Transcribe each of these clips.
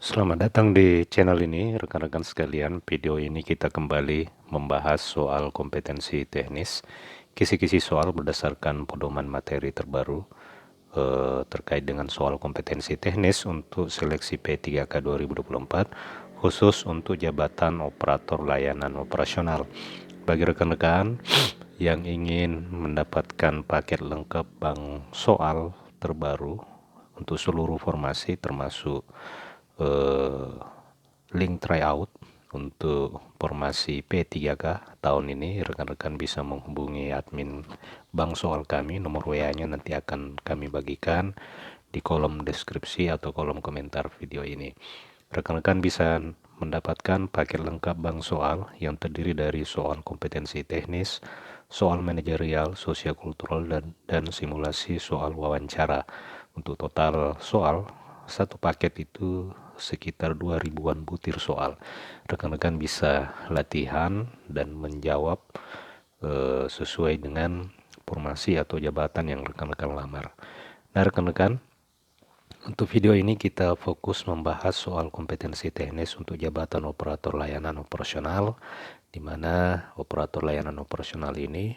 Selamat datang di channel ini, rekan-rekan sekalian. Video ini kita kembali membahas soal kompetensi teknis, kisi-kisi soal berdasarkan pedoman materi terbaru terkait dengan soal kompetensi teknis untuk seleksi P3K 2024, khusus untuk jabatan operator layanan operasional. Bagi rekan-rekan yang ingin mendapatkan paket lengkap bank soal terbaru untuk seluruh formasi termasuk link tryout untuk formasi P3K tahun ini, rekan-rekan bisa menghubungi admin bank soal kami. Nomor WA-nya nanti akan kami bagikan di kolom deskripsi atau kolom komentar video ini. Rekan-rekan bisa mendapatkan paket lengkap bank soal yang terdiri dari soal kompetensi teknis, soal manajerial, sosio-kultural, dan simulasi soal wawancara. Untuk total soal, satu paket itu sekitar 2000-an butir soal. Rekan-rekan bisa latihan dan menjawab sesuai dengan formasi atau jabatan yang rekan-rekan lamar. Nah, rekan-rekan, untuk video ini kita fokus membahas soal kompetensi teknis untuk jabatan operator layanan operasional, di mana operator layanan operasional ini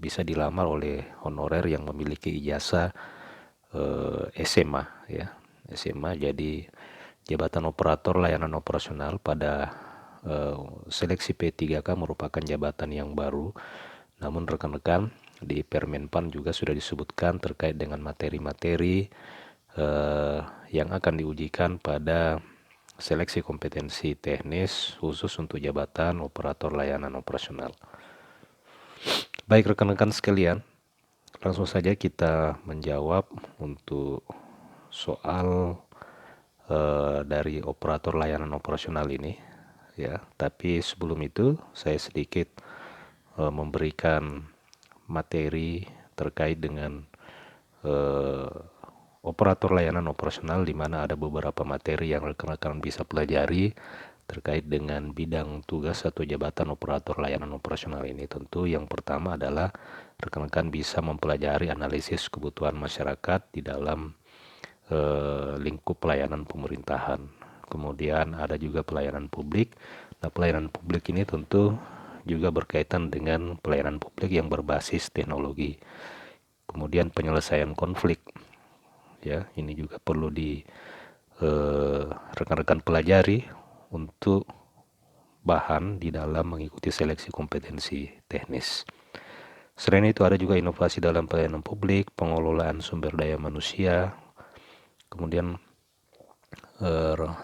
bisa dilamar oleh honorer yang memiliki ijazah SMA, ya, SMA. Jadi jabatan operator layanan operasional pada seleksi P3K merupakan jabatan yang baru. Namun rekan-rekan, di Permenpan juga sudah disebutkan terkait dengan materi-materi yang akan diujikan pada seleksi kompetensi teknis khusus untuk jabatan operator layanan operasional. Baik rekan-rekan sekalian, langsung saja kita menjawab untuk soal dari operator layanan operasional ini, ya. Tapi sebelum itu saya sedikit memberikan materi terkait dengan operator layanan operasional, di mana ada beberapa materi yang rekan-rekan bisa pelajari terkait dengan bidang tugas atau jabatan operator layanan operasional ini. Tentu yang pertama adalah rekan-rekan bisa mempelajari analisis kebutuhan masyarakat di dalam lingkup pelayanan pemerintahan. Kemudian ada juga pelayanan publik. Nah, pelayanan publik ini tentu juga berkaitan dengan pelayanan publik yang berbasis teknologi. Kemudian penyelesaian konflik, ya, ini juga perlu di rekan-rekan pelajari untuk bahan di dalam mengikuti seleksi kompetensi teknis. Selain itu ada juga inovasi dalam pelayanan publik, pengelolaan sumber daya manusia, kemudian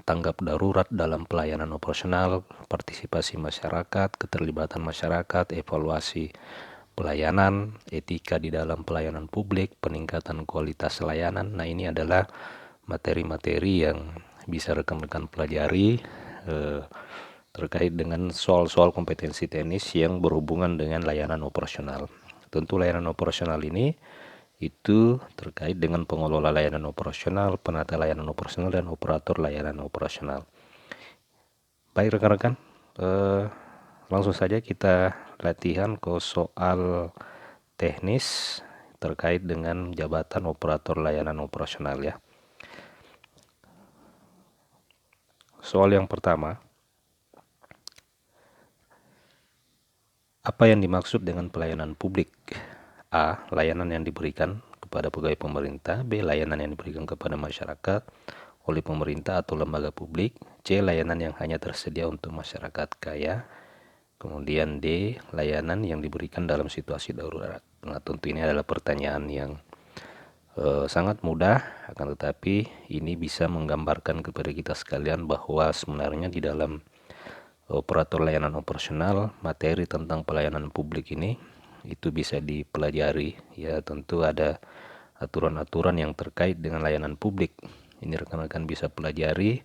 tanggap darurat dalam pelayanan operasional, partisipasi masyarakat, keterlibatan masyarakat, evaluasi pelayanan, etika di dalam pelayanan publik, peningkatan kualitas layanan. Nah, ini adalah materi-materi yang bisa rekan-rekan pelajari terkait dengan soal-soal kompetensi teknis yang berhubungan dengan layanan operasional. Tentu layanan operasional ini itu terkait dengan pengelola layanan operasional, penata layanan operasional, dan operator layanan operasional. Baik rekan-rekan, langsung saja kita latihan ke soal teknis terkait dengan jabatan operator layanan operasional, ya. Soal yang pertama, apa yang dimaksud dengan pelayanan publik? A. Layanan yang diberikan kepada pegawai pemerintah. B. Layanan yang diberikan kepada masyarakat oleh pemerintah atau lembaga publik. C. Layanan yang hanya tersedia untuk masyarakat kaya. Kemudian D. Layanan yang diberikan dalam situasi darurat. Nah, tentu ini adalah pertanyaan yang sangat mudah, akan tetapi ini bisa menggambarkan kepada kita sekalian bahwa sebenarnya di dalam operator layanan operasional, materi tentang pelayanan publik ini itu bisa dipelajari, ya. Tentu ada aturan-aturan yang terkait dengan layanan publik. Ini rekan-rekan bisa pelajari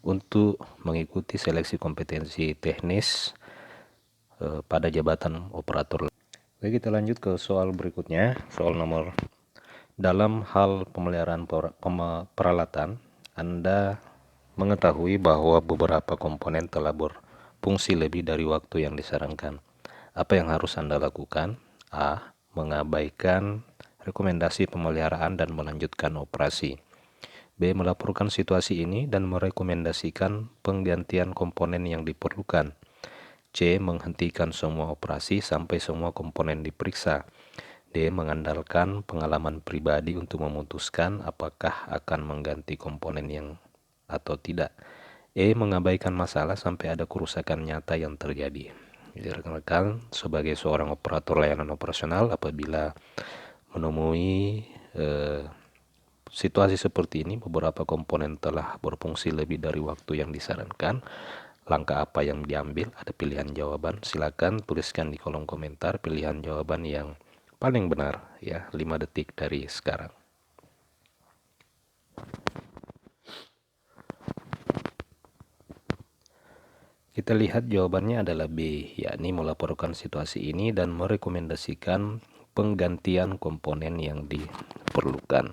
untuk mengikuti seleksi kompetensi teknis pada jabatan operator. Oke, kita lanjut ke soal berikutnya. Soal nomor, dalam hal pemeliharaan peralatan, Anda mengetahui bahwa beberapa komponen telah berfungsi lebih dari waktu yang disarankan. Apa yang harus Anda lakukan? A. Mengabaikan rekomendasi pemeliharaan dan melanjutkan operasi. B. Melaporkan situasi ini dan merekomendasikan penggantian komponen yang diperlukan. C. Menghentikan semua operasi sampai semua komponen diperiksa. D. Mengandalkan pengalaman pribadi untuk memutuskan apakah akan mengganti komponen yang atau tidak. E. Mengabaikan masalah sampai ada kerusakan nyata yang terjadi. Jadi rekan-rekan, sebagai seorang operator layanan operasional, apabila menemui situasi seperti ini, beberapa komponen telah berfungsi lebih dari waktu yang disarankan, langkah apa yang diambil? Ada pilihan jawaban. Silakan tuliskan di kolom komentar pilihan jawaban yang paling benar ya, 5 detik dari sekarang. Kita lihat jawabannya adalah B, yakni melaporkan situasi ini dan merekomendasikan penggantian komponen yang diperlukan.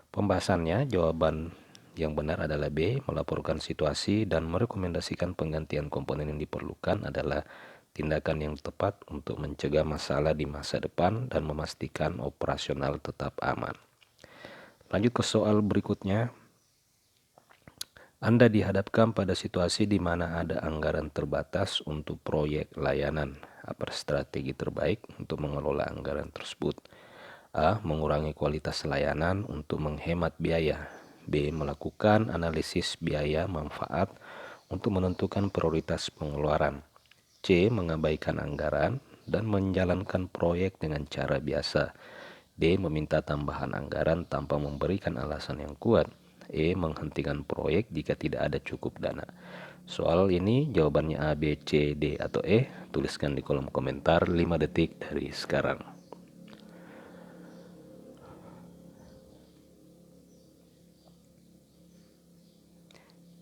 Pembahasannya, jawaban yang benar adalah B, melaporkan situasi dan merekomendasikan penggantian komponen yang diperlukan adalah tindakan yang tepat untuk mencegah masalah di masa depan dan memastikan operasional tetap aman. Lanjut ke soal berikutnya. Anda dihadapkan pada situasi di mana ada anggaran terbatas untuk proyek layanan. Apa strategi terbaik untuk mengelola anggaran tersebut? A. Mengurangi kualitas layanan untuk menghemat biaya. B. Melakukan analisis biaya manfaat untuk menentukan prioritas pengeluaran. C. Mengabaikan anggaran dan menjalankan proyek dengan cara biasa. D. Meminta tambahan anggaran tanpa memberikan alasan yang kuat. E. Menghentikan proyek jika tidak ada cukup dana. Soal ini jawabannya A, B, C, D, atau E. Tuliskan di kolom komentar 5 detik dari sekarang.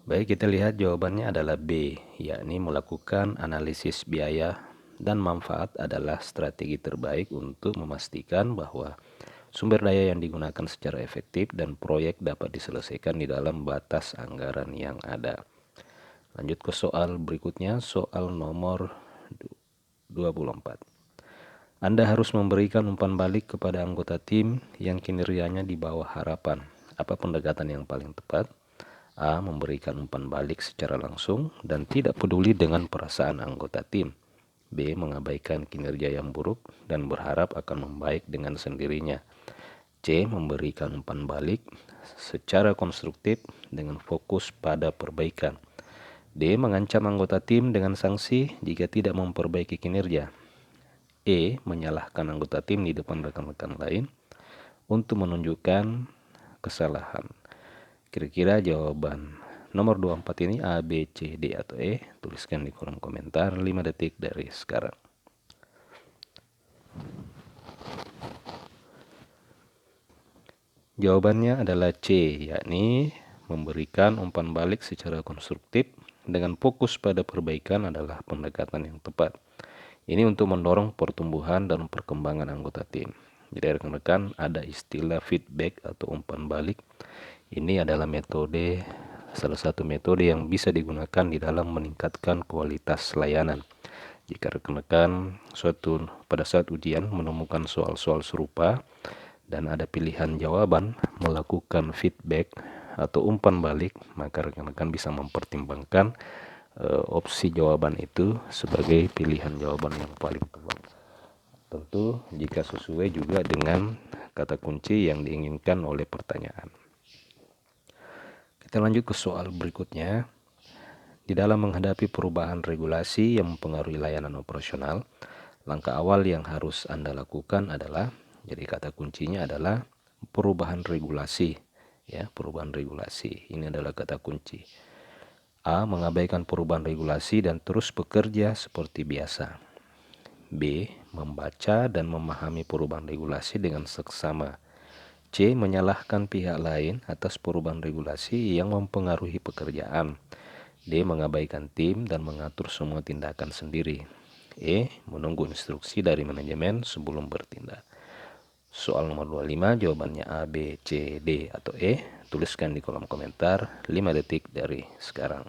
Baik, kita lihat jawabannya adalah B, yakni melakukan analisis biaya dan manfaat adalah strategi terbaik untuk memastikan bahwa sumber daya yang digunakan secara efektif dan proyek dapat diselesaikan di dalam batas anggaran yang ada. Lanjut ke soal berikutnya, soal nomor 24. Anda harus memberikan umpan balik kepada anggota tim yang kinerjanya di bawah harapan. Apa pendekatan yang paling tepat? A. Memberikan umpan balik secara langsung dan tidak peduli dengan perasaan anggota tim. B. Mengabaikan kinerja yang buruk dan berharap akan membaik dengan sendirinya. C. Memberikan umpan balik secara konstruktif dengan fokus pada perbaikan. D. Mengancam anggota tim dengan sanksi jika tidak memperbaiki kinerja. E. Menyalahkan anggota tim di depan rekan-rekan lain untuk menunjukkan kesalahan. Kira-kira jawaban nomor 24 ini A, B, C, D, atau E? Tuliskan di kolom komentar 5 detik dari sekarang. Jawabannya adalah C, yakni memberikan umpan balik secara konstruktif dengan fokus pada perbaikan adalah pendekatan yang tepat. Ini untuk mendorong pertumbuhan dan perkembangan anggota tim. Jadi rekan-rekan, ada istilah feedback atau umpan balik. Ini adalah salah satu metode yang bisa digunakan di dalam meningkatkan kualitas layanan. Jika rekan-rekan pada saat ujian menemukan soal-soal serupa dan ada pilihan jawaban melakukan feedback atau umpan balik, maka rekan-rekan bisa mempertimbangkan opsi jawaban itu sebagai pilihan jawaban yang paling tepat. Tentu jika sesuai juga dengan kata kunci yang diinginkan oleh pertanyaan. Kita lanjut ke soal berikutnya. Di dalam menghadapi perubahan regulasi yang mempengaruhi layanan operasional, langkah awal yang harus Anda lakukan adalah, jadi kata kuncinya adalah perubahan regulasi. Ya, perubahan regulasi. Ini adalah kata kunci. A. Mengabaikan perubahan regulasi dan terus bekerja seperti biasa. B. Membaca dan memahami perubahan regulasi dengan seksama. C. Menyalahkan pihak lain atas perubahan regulasi yang mempengaruhi pekerjaan. D. Mengabaikan tim dan mengatur semua tindakan sendiri. E. Menunggu instruksi dari manajemen sebelum bertindak. Soal nomor 25 jawabannya A, B, C, D, atau E. Tuliskan di kolom komentar 5 detik dari sekarang.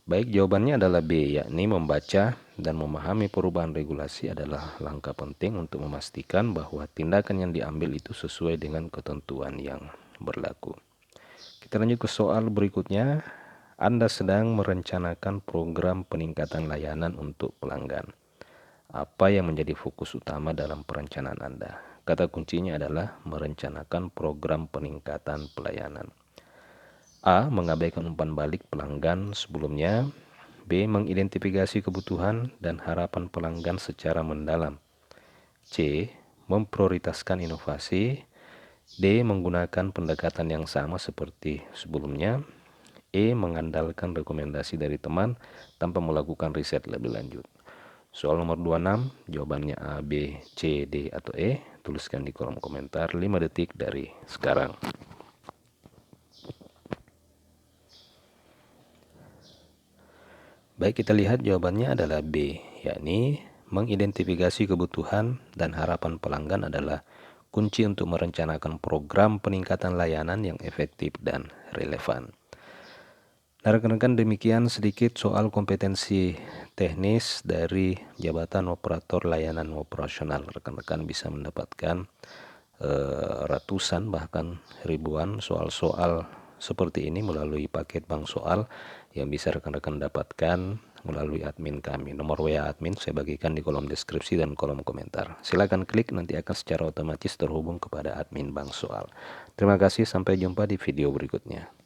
Baik, jawabannya adalah B, yakni membaca dan memahami perubahan regulasi adalah langkah penting untuk memastikan bahwa tindakan yang diambil itu sesuai dengan ketentuan yang berlaku. Kita lanjut ke soal berikutnya. Anda sedang merencanakan program peningkatan layanan untuk pelanggan. Apa yang menjadi fokus utama dalam perencanaan Anda? Kata kuncinya adalah merencanakan program peningkatan pelayanan. A. Mengabaikan umpan balik pelanggan sebelumnya. B. Mengidentifikasi kebutuhan dan harapan pelanggan secara mendalam. C. Memprioritaskan inovasi. D. Menggunakan pendekatan yang sama seperti sebelumnya. E. Mengandalkan rekomendasi dari teman tanpa melakukan riset lebih lanjut. Soal nomor 26, jawabannya A, B, C, D, atau E. Tuliskan di kolom komentar 5 detik dari sekarang. Baik, kita lihat jawabannya adalah B, yakni mengidentifikasi kebutuhan dan harapan pelanggan adalah kunci untuk merencanakan program peningkatan layanan yang efektif dan relevan. Nah, rekan-rekan, demikian sedikit soal kompetensi teknis dari jabatan operator layanan operasional. Rekan-rekan bisa mendapatkan ratusan bahkan ribuan soal-soal seperti ini melalui paket bank soal yang bisa rekan-rekan dapatkan melalui admin kami. Nomor WA admin saya bagikan di kolom deskripsi dan kolom komentar. Silakan klik, nanti akan secara otomatis terhubung kepada admin bank soal. Terima kasih, sampai jumpa di video berikutnya.